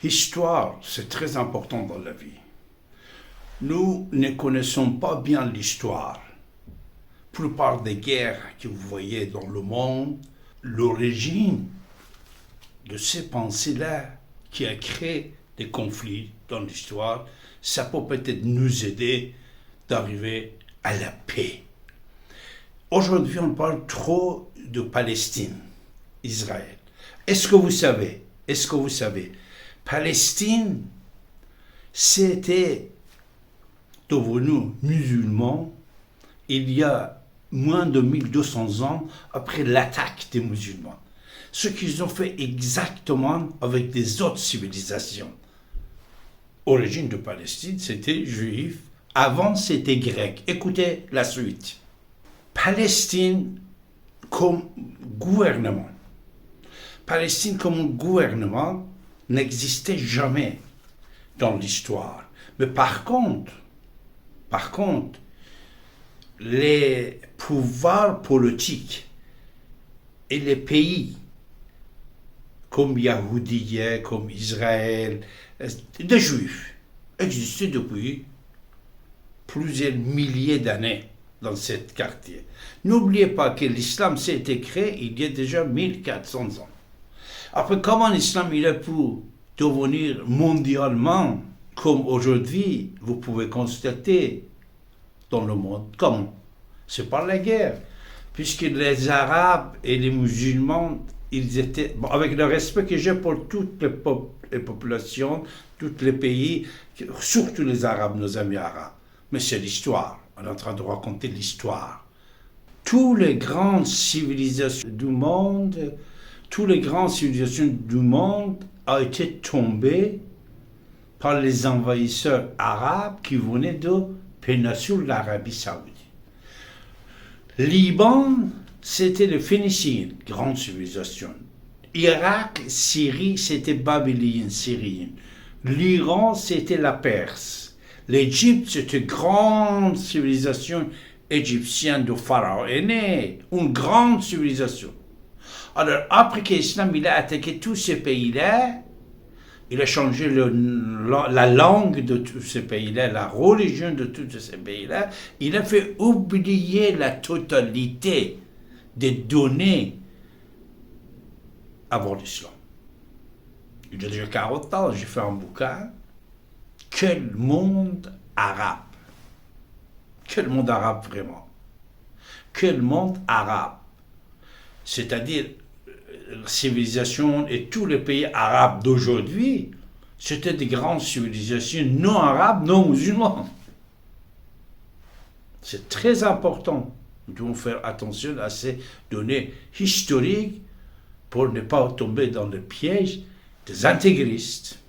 Histoire, c'est très important dans la vie. Nous ne connaissons pas bien l'histoire. La plupart des guerres que vous voyez dans le monde, l'origine de ces pensées-là qui a créé des conflits dans l'histoire, ça peut peut-être nous aider d'arriver à la paix. Aujourd'hui, on parle trop de Palestine, Israël. Est-ce que vous savez, Palestine, c'était devenu musulman il y a moins de 1200 ans après l'attaque des musulmans. Ce qu'ils ont fait exactement avec des autres civilisations. Origine de Palestine, c'était juif. Avant, c'était grec. Écoutez la suite. Palestine comme gouvernement. Palestine comme gouvernement n'existait jamais dans l'histoire. Mais par contre, les pouvoirs politiques et les pays comme Yahoudiya, comme Israël, des Juifs, existaient depuis plusieurs milliers d'années dans ce quartier. N'oubliez pas que l'islam s'est été créé il y a déjà 1400 ans. Après, comment l'islam il a pu devenir mondialement comme aujourd'hui, vous pouvez constater dans le monde? Comment? C'est par la guerre. Puisque les Arabes et les musulmans, ils étaient, bon, avec le respect que j'ai pour toutes les populations, tous les pays, surtout les Arabes, nos amis arabes. Mais c'est l'histoire. On est en train de raconter l'histoire. Toutes les grandes civilisations du monde, ont été tombées par les envahisseurs arabes qui venaient de péninsule l'Arabie Saoudite. Liban, c'était les Phéniciens, grande civilisation. Irak, Syrie, c'était babylonien, syrien. L'Iran, c'était la Perse. L'Égypte, c'était une grande civilisation égyptienne de Pharaon aîné, une grande civilisation. Alors, après que l'islam il a attaqué tous ces pays-là, il a changé la langue de tous ces pays-là, la religion de tous ces pays-là. Il a fait oublier la totalité des données avant l'islam. Il y a déjà 40 ans, j'ai fait un bouquin. Quel monde arabe! Quel monde arabe vraiment! Quel monde arabe! C'est-à-dire, la civilisation et tous les pays arabes d'aujourd'hui, c'était des grandes civilisations non arabes, non musulmanes. C'est très important. Nous devons faire attention à ces données historiques pour ne pas tomber dans le piège des intégristes.